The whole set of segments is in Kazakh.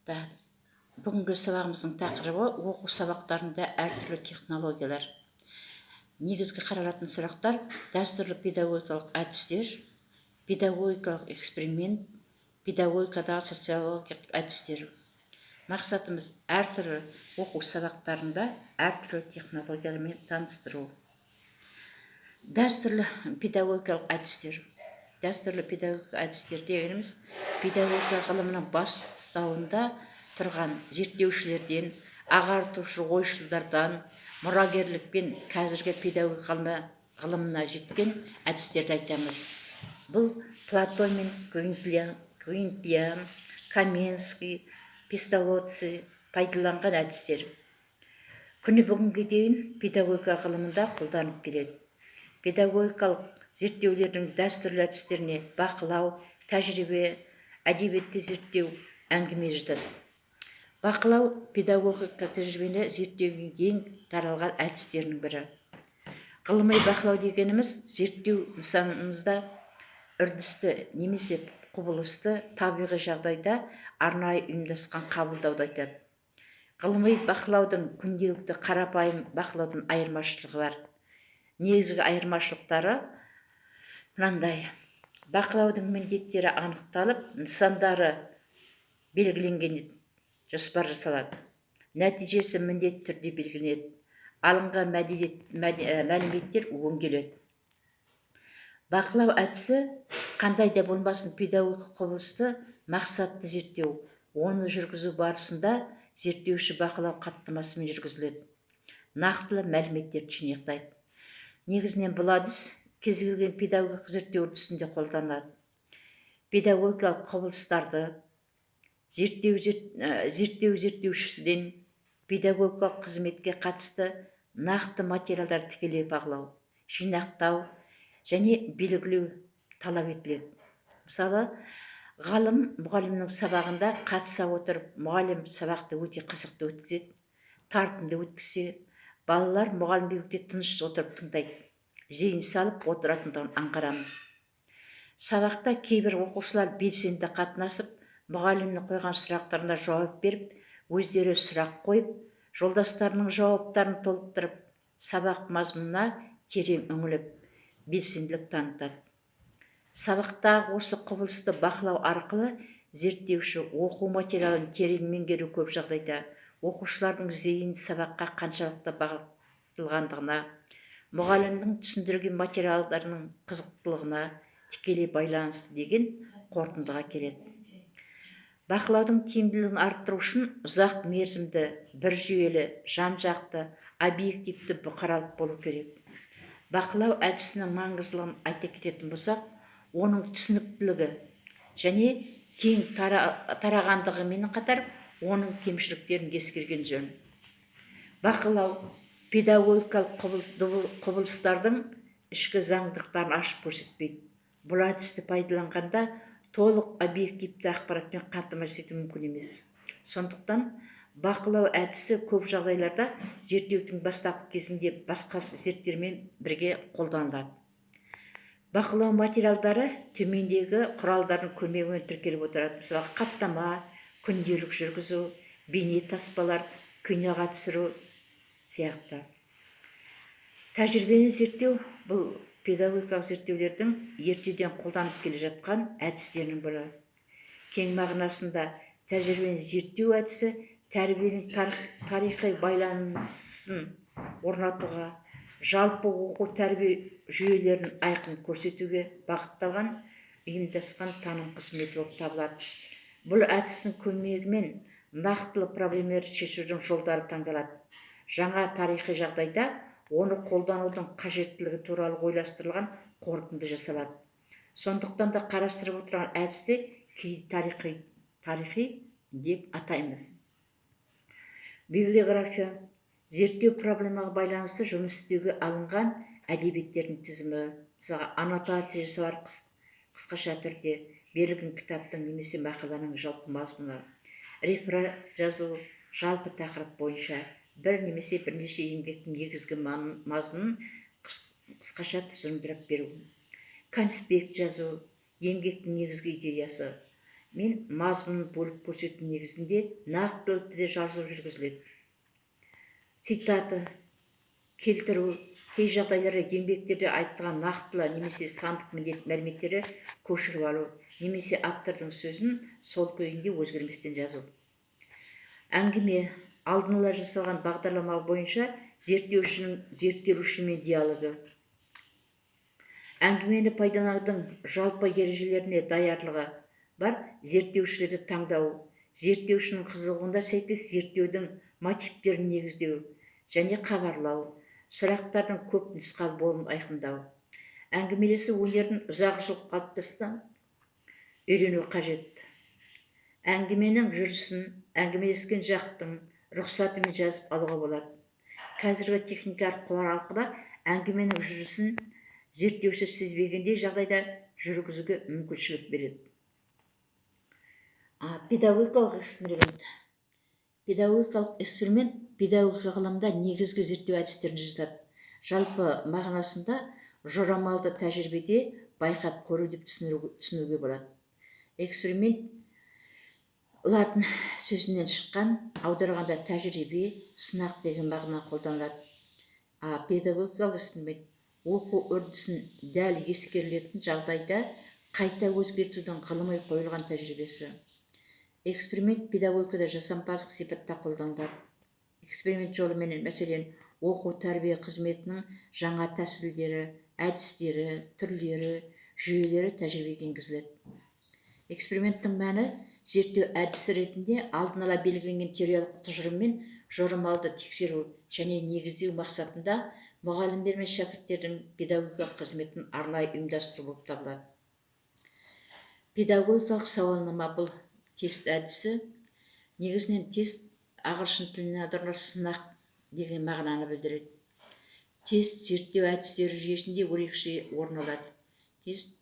Да, бүгінгі сабағымыздың тақырыбы оқу сабақтарында әртүрлі технологиялар. Негізгі қаралатын сұрақтар: дәстүрлі педагогикалық әдістер, педагогикалық эксперимент, педагогикадағы социологиялық әдістер. Мақсатымыз әртүрлі оқу сабақтарында әртүрлі технологиялармен таныстыру. Дәстүрлі педагогикалық әдістер. Дәстүрлі педагогикалық әдістер дегеніміз педагогика ғылымының бастауында тұрған зерттеушілерден, ағартушы ойшылдардан, мұрагерлікпен қазіргі педагогика ғылымына жеткен әдістерді айтамыз. Бұл Платон мен Квинтилиан, Каменский, Песталоцци пайдаланған әдістер. Күні бүгінге дейін педагогика ғылымында қолданып келеді. Педагогикалық зерттеулердің дәстүрлі әдістеріне бақылау, тәжірибе, әдебиетті зерттеу, әңгіме жатады. Бақылау педагогика тәжірибені зерттеуге ең таралған әдістерінің бірі. Ғылыми бақылау дегеніміз зерттеу нысанымызда үрдісті немесе құбылысты табиғи жағдайда арнайы ұйымдасқан қабылдауды айтады. Ғылыми бақылаудың күнделікті қарапайым бақылаудың айырмашылығы бар. Негізгі айырмашылықтары мынандай: бақылаудың міндеттері анықталып, нысандары белгіленген, жоспар жасалады. Нәтижесі міндетті түрде белгіленеді. Алынған мәліметтер өңделеді. Бақылау әдісі қандай да болмасын педагогикалық құбылысты мақсатты зерттеу. Оны жүргізу барысында зерттеуші бақылау хаттамасымен жүргізіледі. Нақтылы мәліметтерді жинақтайды. Негізінен бұл әдіс кез келген педагогикалық зерттеу үрдісінде қолданылады. Педагогикалық құбылыстарды зерттеушісіден педагогикалық қызметке қатысты нақты материалдар тікелей бағалау, жинақтау және белгілеу талап етіледі. Мысалы, ғалым мұғалімнің сабағында қатыса отырып, мұғалім сабақты өте қызықты өткізеді, тартымды өткізсе, балалар мұғалімге өте тыныш отырып тыңдайды, зейін салып отыратындығын аңғарамыз. Сабақта кейбір оқушылар белсенді қатынасып, мұғалімнің қойған сұрақтарына жауап беріп, өздері сұрақ қойып, жолдастарының жауаптарын толықтырып, сабақ мазмұнына терең үңіліп, белсенділік танытады. Сабақтағы осы құбылысты бақылау арқылы зерттеуші оқу материалын терең меңгеру көп жағдайда оқушылардың зейін сабаққа қаншалықты бағытталғандығына, мұғалімнің түсіндірген материалдарының қызықтылығына тікелей байланысты деген қорытындыға келеді. Бақылаудың тиімділігін арттыру үшін ұзақ мерзімді, бір жүйелі, жан-жақты, объективті бұқаралық болу керек. Бақылау әдісінің маңыздылығын айта кететін болсақ, оның түсініктілігі және кең тарағандығымен қатар оның кемшіліктерін ескерген жөн. Бақылау педагогикалық құбылыстардың ішкі заңдылықтарын ашып көрсетпейді. Бұл әдісті пайдаланғанда толық объективті ақпаратпен қамтамасыз ету мүмкін емес. Сондықтан бақылау әдісі көп жағдайларда зерттеудің бастапқы кезінде басқа зерттеулермен бірге қолданылады. Бақылау материалдары төмендегі құралдардың көмегімен тіркеліп отырады. Мысалы, хаттама, күнделік жүргізу, бейне таспалар, киноға түсіру сияқты. Тәжірибені зерттеу бұл педагогикалық зерттеулердің ертеден қолданып келе жатқан әдістерінің бірі. Кең мағынасында тәжірибені зерттеу әдісі тәрбиенің тарихи байланысын орнатуға, жалпы оқу тәрбие жүйелерін айқын көрсетуге бағытталған ұйымдасқан таным қызметі болып табылады. Бұл әдістің көмегімен нақтылы проблемаларды шешудің жолдары таңдалады. Жаңа тарихи жағдайда оны қолданудың қажеттілігі туралы ойластырылған қорытынды жасалады. Сондықтан да қарастырып отырған әдісті кейде тарихи деп атаймыз. Библиография зерттеу проблемаға байланысты жұмыс істеуге алынған әдебиеттердің тізімі, мысалы, аннотация жасау қысқаша түрде берілген кітаптың немесе мақаланың жалпы мазмұны, реферат жазу жалпы тақырып бойынша бір немесе бірнеше еңбектің негізгі мазмұнын қысқаша түсіндіріп беру, конспект жазу, еңбектің негізгі идеясы, мен мазмұнын бөліп көрсету негізінде нақты өлтіде жазып жүргізіледі. Цитаты келтіру кей жағдайларда еңбектерде айтылған нақтылы немесе сандық мәліметтері көшіріп алу немесе автордың сөзін сол күйінде өзгерместен жазу. Әңгіме алдын ала жасалған бағдарлама бойынша зерттелушімен диалогі. Әңгімені пайдаланудың жалпы ережелеріне даярлығы бар зерттеушілерді таңдау, зерттеушінің қызығуына сәйкес зерттеудің мотивтерін негіздеу және хабарлау, сұрақтардың көп нұсқалы болуын айқындау. Әңгімелесу өнерін ұзақ жыл қалыптасқан үйрену қажет. Әңгіменің жүрісін әңгімелескен жақтың рұқсатымен жазып алуға болады. Қазіргі техникалық құрал арқылы әңгіменің жүрісін зерттеуші сезбегендей жағдайда жүргізуге мүмкіншілік береді. Педагогикалық эксперимент. Педагогикалық эксперимент педагогика ғылымында негізгі зерттеу әдістерін жатады. Жалпы мағынасында жорамалды тәжірибеде байқап көру деп түсінуге болады. Эксперимент латын сөзінен шыққан, аударғанда тәжірибе, сынақ деген мағына қолданылады. Педагогикалық эксперимент оқу үрдісін дәл ескерілетін жағдайда қайта өзгертудің ғылыми қойылған тәжірибесі. Эксперимент педагогикада жасампаздық сипатта қолданылады. Эксперимент жолымен мәселен оқу тәрбие қызметінің жаңа тәсілдері, әдістері, түрлері, жүйелері тәжірибеге енгізіледі. Эксперименттің мәні зерттеу әдісі ретінде алдын ала белгіленген теориялық тұжырыммен жорамалды тексеру және негіздеу мақсатында мұғалімдер мен шәкірттердің педагогикалық қызметін арнайы ұйымдастыру болып табылады. Педагогикалық сауалнама бұл тест әдісі. Негізінен тест ағылшын тіліне аударылған сынақ деген мағынаны білдіреді. Тест зерттеу әдістері жүйесінде ерекше орын алады. Тест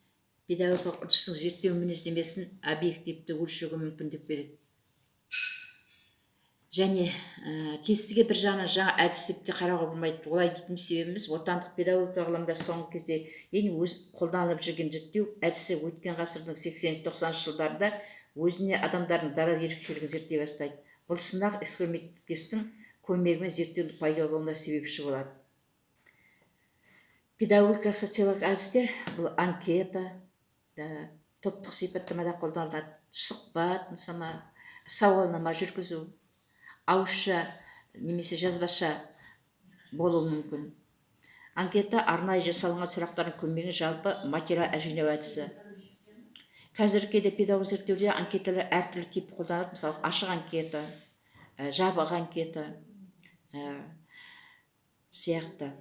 педагогикалық үрдістің зерттеу мінездемесін объективті өлшеуге мүмкіндік береді. Және тестіге бір жағынан жаңа әдіс деп те қарауға болмайды. Олай дейтін себебіміз отандық педагогика ғылымында соңғы кезде ең қолданылып жүрген зерттеу әдісі өткен ғасырдың 80-90 жылдарында өзіне адамдардың дара ерекшелігін зерттей бастайды. Бұл сынақ эксперименттестің көмегімен зерттеудің пайда болуына себепші болады. Педагогикалық социологиялық әдістер бұл анкета, топтық сипаттамада қолданылады. Сұхбат, сауалнама жүргізу, ауызша немесе жазбаша болуы мүмкін. Анкета арнайы жасалынған сұрақтардың көмегімен жалпы материал жинау әдісі. Қазіргі кезде педагог зерттеуде анкеталар әртүрлі тип қолданылады. Мысалы, ашық анкета, жабық анкета сияқты.